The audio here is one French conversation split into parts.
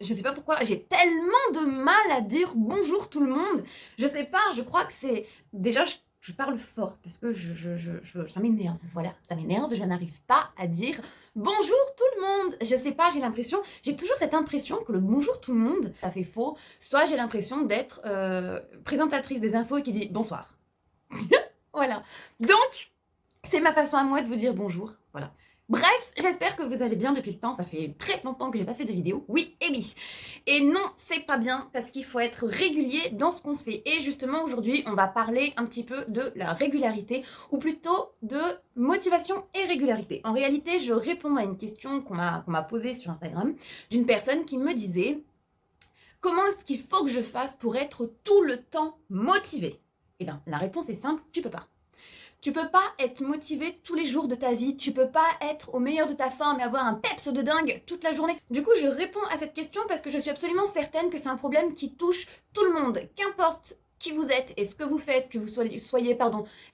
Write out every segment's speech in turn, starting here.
Je sais pas pourquoi, j'ai tellement de mal à dire bonjour tout le monde. Je sais pas, je crois que c'est déjà je parle fort parce que ça m'énerve, voilà, ça m'énerve, je n'arrive pas à dire bonjour tout le monde. Je sais pas, j'ai toujours cette impression que le bonjour tout le monde, ça fait faux. Soit j'ai l'impression d'être présentatrice des infos qui dit bonsoir. Voilà. Donc, c'est ma façon à moi de vous dire bonjour. Voilà. Bref, j'espère que vous allez bien depuis le temps. Ça fait très longtemps que j'ai pas fait de vidéo. Oui et oui. Et non, c'est pas bien parce qu'il faut être régulier dans ce qu'on fait. Et justement, aujourd'hui, on va parler un petit peu de la régularité ou plutôt de motivation et régularité. En réalité, je réponds à une question qu'on m'a posée sur Instagram d'une personne qui me disait comment est-ce qu'il faut que je fasse pour être tout le temps motivé? Eh bien, la réponse est simple, tu peux pas. Tu peux pas être motivé tous les jours de ta vie, tu peux pas être au meilleur de ta forme et avoir un peps de dingue toute la journée. Du coup, je réponds à cette question parce que je suis absolument certaine que c'est un problème qui touche tout le monde, qu'importe qui vous êtes et ce que vous faites, que vous soyez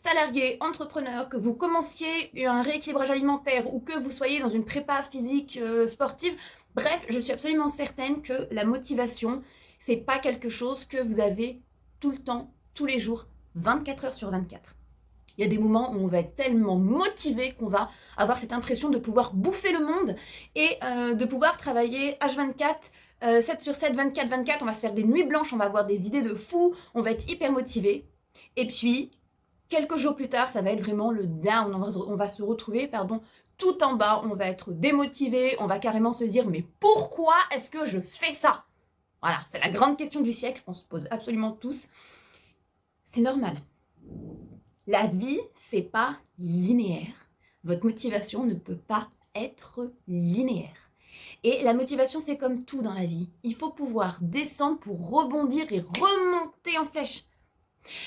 salarié, entrepreneur, que vous commenciez un rééquilibrage alimentaire ou que vous soyez dans une prépa physique sportive. Bref, je suis absolument certaine que la motivation, c'est pas quelque chose que vous avez tout le temps, tous les jours, 24 heures sur 24. Il y a des moments où on va être tellement motivé qu'on va avoir cette impression de pouvoir bouffer le monde et de pouvoir travailler H24, 7 sur 7, 24/24. On va se faire des nuits blanches, on va avoir des idées de fou, on va être hyper motivé. Et puis, quelques jours plus tard, ça va être vraiment le down. On va se retrouver, tout en bas. On va être démotivé, on va carrément se dire mais pourquoi est-ce que je fais ça? Voilà, c'est la grande question du siècle qu'on se pose absolument tous. C'est normal. La vie, c'est pas linéaire. Votre motivation ne peut pas être linéaire. Et la motivation, c'est comme tout dans la vie. Il faut pouvoir descendre pour rebondir et remonter en flèche.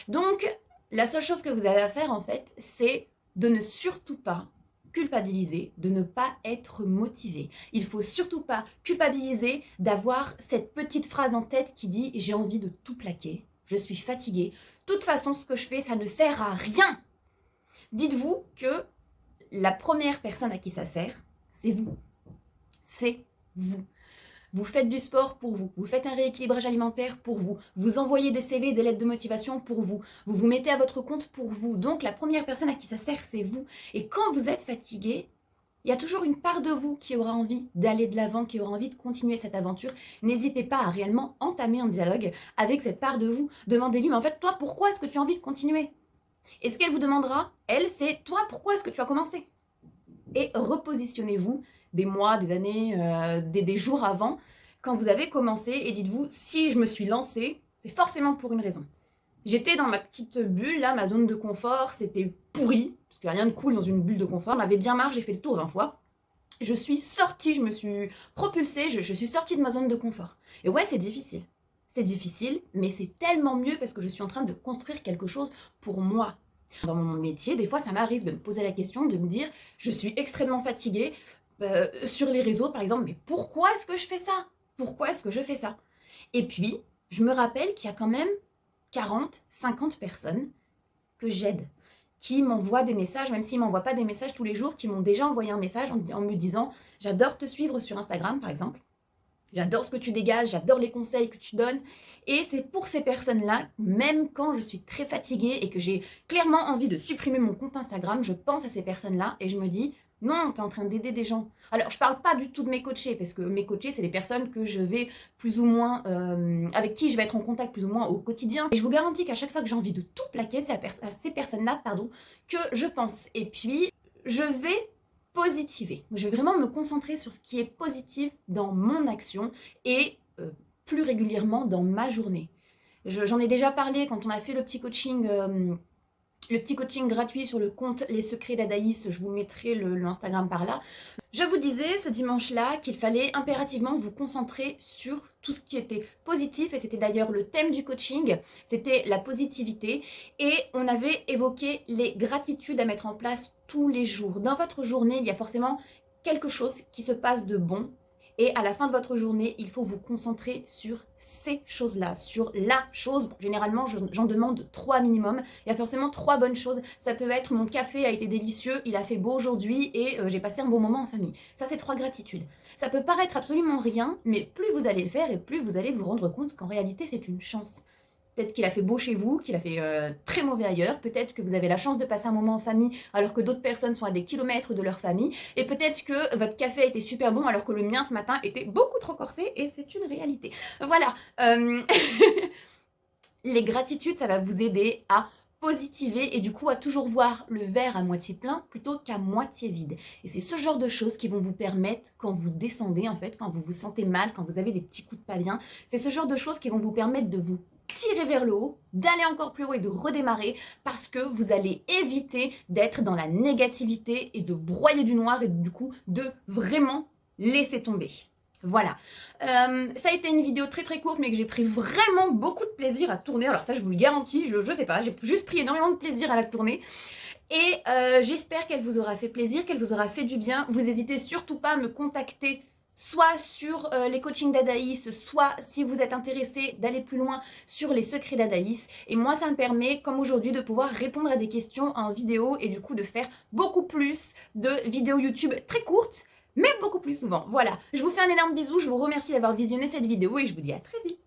Donc, la seule chose que vous avez à faire, en fait, c'est de ne surtout pas culpabiliser, de ne pas être motivé. Il faut surtout pas culpabiliser d'avoir cette petite phrase en tête qui dit « j'ai envie de tout plaquer, je suis fatiguée, de toute façon, ce que je fais, ça ne sert à rien ». Dites-vous que la première personne à qui ça sert, c'est vous. C'est vous. Vous faites du sport pour vous, vous faites un rééquilibrage alimentaire pour vous, vous envoyez des CV, des lettres de motivation pour vous, vous vous mettez à votre compte pour vous. Donc la première personne à qui ça sert, c'est vous. Et quand vous êtes fatigué, il y a toujours une part de vous qui aura envie d'aller de l'avant, qui aura envie de continuer cette aventure. N'hésitez pas à réellement entamer un dialogue avec cette part de vous. Demandez-lui, mais en fait, toi, pourquoi est-ce que tu as envie de continuer? Et ce qu'elle vous demandera, elle, c'est toi, pourquoi est-ce que tu as commencé? Et repositionnez-vous des mois, des années, des jours avant, quand vous avez commencé, et dites-vous, si je me suis lancée, c'est forcément pour une raison. J'étais dans ma petite bulle, là, ma zone de confort, c'était pourri, parce qu'il n'y a rien de cool dans une bulle de confort, on avait bien marre, j'ai fait le tour 20 fois. Je suis sortie, je me suis propulsée, je suis sortie de ma zone de confort. Et ouais, c'est difficile. C'est difficile, mais c'est tellement mieux parce que je suis en train de construire quelque chose pour moi. Dans mon métier, des fois, ça m'arrive de me poser la question, de me dire, je suis extrêmement fatiguée sur les réseaux, par exemple, mais pourquoi est-ce que je fais ça? Pourquoi est-ce que je fais ça? Et puis, je me rappelle qu'il y a quand même 40, 50 personnes que j'aide, qui m'envoient des messages, même s'ils ne m'envoient pas des messages tous les jours, qui m'ont déjà envoyé un message en me disant « J'adore te suivre sur Instagram, par exemple. J'adore ce que tu dégages, j'adore les conseils que tu donnes. » Et c'est pour ces personnes-là, même quand je suis très fatiguée et que j'ai clairement envie de supprimer mon compte Instagram, je pense à ces personnes-là et je me dis « Non, tu es en train d'aider des gens. » Alors, je ne parle pas du tout de mes coachés, parce que mes coachés, c'est des personnes que je vais plus ou moins, avec qui je vais être en contact plus ou moins au quotidien. Et je vous garantis qu'à chaque fois que j'ai envie de tout plaquer, c'est à ces personnes-là, que je pense. Et puis, je vais positiver. Je vais vraiment me concentrer sur ce qui est positif dans mon action et plus régulièrement dans ma journée. J'en ai déjà parlé quand on a fait le petit coaching gratuit sur le compte Les Secrets d'Adaïs, je vous mettrai le Instagram par là. Je vous disais ce dimanche-là qu'il fallait impérativement vous concentrer sur tout ce qui était positif, et c'était d'ailleurs le thème du coaching, c'était la positivité, et on avait évoqué les gratitudes à mettre en place tous les jours. Dans votre journée, il y a forcément quelque chose qui se passe de bon, et à la fin de votre journée, il faut vous concentrer sur ces choses-là, sur la chose. Bon, généralement, j'en demande 3 minimum. Il y a forcément 3 bonnes choses. Ça peut être mon café a été délicieux, il a fait beau aujourd'hui et j'ai passé un bon moment en famille. Ça, c'est 3 gratitudes. Ça peut paraître absolument rien, mais plus vous allez le faire et plus vous allez vous rendre compte qu'en réalité c'est une chance. Peut-être qu'il a fait beau chez vous, qu'il a fait très mauvais ailleurs. Peut-être que vous avez la chance de passer un moment en famille alors que d'autres personnes sont à des kilomètres de leur famille. Et peut-être que votre café était super bon alors que le mien ce matin était beaucoup trop corsé et c'est une réalité. Voilà. Les gratitudes, ça va vous aider à positiver et du coup à toujours voir le verre à moitié plein plutôt qu'à moitié vide. Et c'est ce genre de choses qui vont vous permettre, quand vous descendez en fait, quand vous vous sentez mal, quand vous avez des petits coups de pas bien, c'est ce genre de choses qui vont vous permettre de vous tirer vers le haut, d'aller encore plus haut et de redémarrer parce que vous allez éviter d'être dans la négativité et de broyer du noir et du coup de vraiment laisser tomber. Voilà, ça a été une vidéo très très courte mais que j'ai pris vraiment beaucoup de plaisir à tourner, alors ça je vous le garantis, je sais pas, j'ai juste pris énormément de plaisir à la tourner et j'espère qu'elle vous aura fait plaisir, qu'elle vous aura fait du bien. Vous n'hésitez surtout pas à me contacter soit sur les coachings d'Adaïs, soit si vous êtes intéressé d'aller plus loin sur les secrets d'Adaïs. Et moi, ça me permet, comme aujourd'hui, de pouvoir répondre à des questions en vidéo et du coup de faire beaucoup plus de vidéos YouTube très courtes, mais beaucoup plus souvent. Voilà, je vous fais un énorme bisou, je vous remercie d'avoir visionné cette vidéo et je vous dis à très vite.